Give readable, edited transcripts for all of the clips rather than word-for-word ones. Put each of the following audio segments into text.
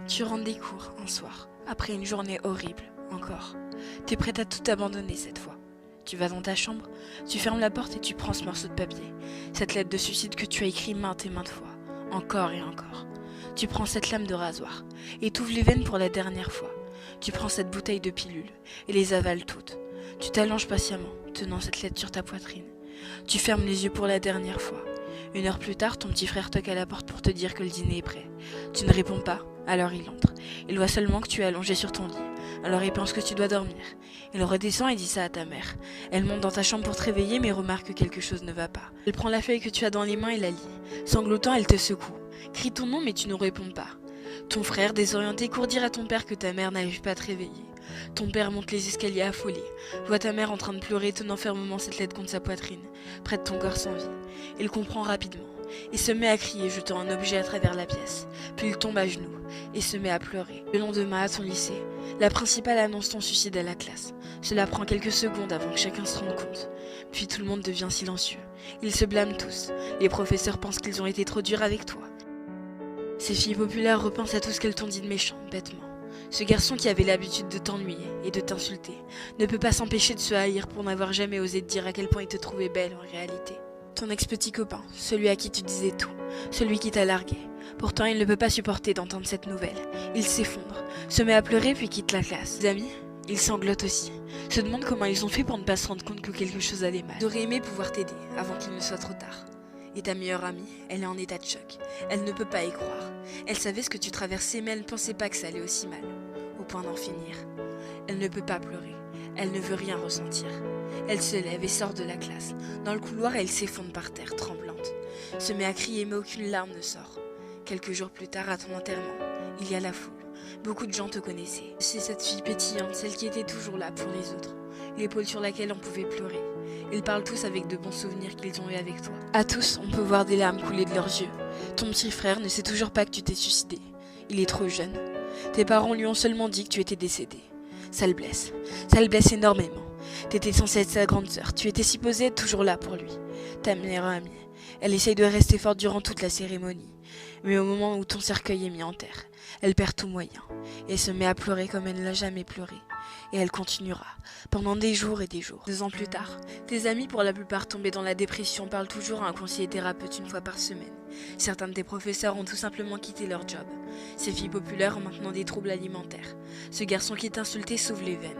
Tu rentres des cours un soir, après une journée horrible, encore. T'es prête à tout abandonner cette fois. Tu vas dans ta chambre, tu fermes la porte et tu prends ce morceau de papier, cette lettre de suicide que tu as écrit maintes et maintes fois, encore et encore. Tu prends cette lame de rasoir et t'ouvres les veines pour la dernière fois. Tu prends cette bouteille de pilules et les avales toutes. Tu t'allonges patiemment, tenant cette lettre sur ta poitrine. Tu fermes les yeux pour la dernière fois. 1 heure plus tard, ton petit frère toque à la porte pour te dire que le dîner est prêt. Tu ne réponds pas, alors il entre. Il voit seulement que tu es allongé sur ton lit. Alors il pense que tu dois dormir. Il redescend et dit ça à ta mère. Elle monte dans ta chambre pour te réveiller mais remarque que quelque chose ne va pas. Elle prend la feuille que tu as dans les mains et la lit. Sanglotant, elle te secoue. Crie ton nom mais tu ne réponds pas. Ton frère, désorienté, court dire à ton père que ta mère n'arrive pas à te réveiller. Ton père monte les escaliers affolé, voit ta mère en train de pleurer, tenant fermement cette lettre contre sa poitrine, près de ton corps sans vie. Il comprend rapidement. Il se met à crier, jetant un objet à travers la pièce. Puis il tombe à genoux et se met à pleurer. Le lendemain, à ton lycée, la principale annonce ton suicide à la classe. Cela prend quelques secondes avant que chacun se rende compte. Puis tout le monde devient silencieux. Ils se blâment tous. Les professeurs pensent qu'ils ont été trop durs avec toi. Ces filles populaires repensent à tout ce qu'elles t'ont dit de méchant, bêtement. Ce garçon qui avait l'habitude de t'ennuyer et de t'insulter ne peut pas s'empêcher de se haïr pour n'avoir jamais osé te dire à quel point il te trouvait belle en réalité. Ton ex-petit copain, celui à qui tu disais tout, celui qui t'a largué. Pourtant, il ne peut pas supporter d'entendre cette nouvelle. Il s'effondre, se met à pleurer puis quitte la classe. Ses amis, ils sanglotent aussi, se demandent comment ils ont fait pour ne pas se rendre compte que quelque chose allait mal. Ils auraient aimé pouvoir t'aider avant qu'il ne soit trop tard. Et ta meilleure amie, elle est en état de choc. Elle ne peut pas y croire. Elle savait ce que tu traversais, mais elle ne pensait pas que ça allait aussi mal, au point d'en finir. Elle ne peut pas pleurer. Elle ne veut rien ressentir. Elle se lève et sort de la classe. Dans le couloir, elle s'effondre par terre, tremblante. Se met à crier, mais aucune larme ne sort. Quelques jours plus tard, à ton enterrement, il y a la foule. Beaucoup de gens te connaissaient. C'est cette fille pétillante, celle qui était toujours là pour les autres. L'épaule sur laquelle on pouvait pleurer. Ils parlent tous avec de bons souvenirs qu'ils ont eu avec toi. À tous, on peut voir des larmes couler de leurs yeux. Ton petit frère ne sait toujours pas que tu t'es suicidé. Il est trop jeune. Tes parents lui ont seulement dit que tu étais décédé. Ça le blesse. Ça le blesse énormément. T'étais censée être sa grande sœur. Tu étais supposée être toujours là pour lui. Ta meilleure amie. Elle essaye de rester forte durant toute la cérémonie. Mais au moment où ton cercueil est mis en terre, elle perd tout moyen. Et se met à pleurer comme elle ne l'a jamais pleuré. Et elle continuera, pendant des jours et des jours. 2 ans plus tard, tes amis, pour la plupart tombés dans la dépression, parlent toujours à un conseiller thérapeute 1 fois par semaine. Certains de tes professeurs ont tout simplement quitté leur job. Ces filles populaires ont maintenant des troubles alimentaires. Ce garçon qui t'insultait s'ouvre les veines.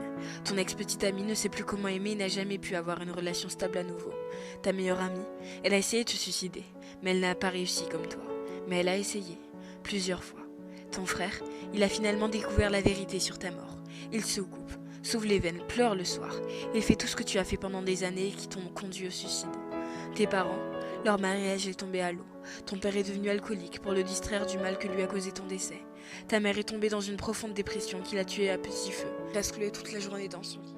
Ton ex-petite amie ne sait plus comment aimer et n'a jamais pu avoir une relation stable à nouveau. Ta meilleure amie, elle a essayé de se suicider, mais elle n'a pas réussi comme toi. Mais elle a essayé, plusieurs fois. Ton frère, il a finalement découvert la vérité sur ta mort. Il se coupe, s'ouvre les veines, pleure le soir. Il fait tout ce que tu as fait pendant des années et qui t'ont conduit au suicide. Tes parents, leur mariage est tombé à l'eau. Ton père est devenu alcoolique pour le distraire du mal que lui a causé ton décès. Ta mère est tombée dans une profonde dépression qui l'a tuée à petit feu. Il a sclé toute la journée dans son lit.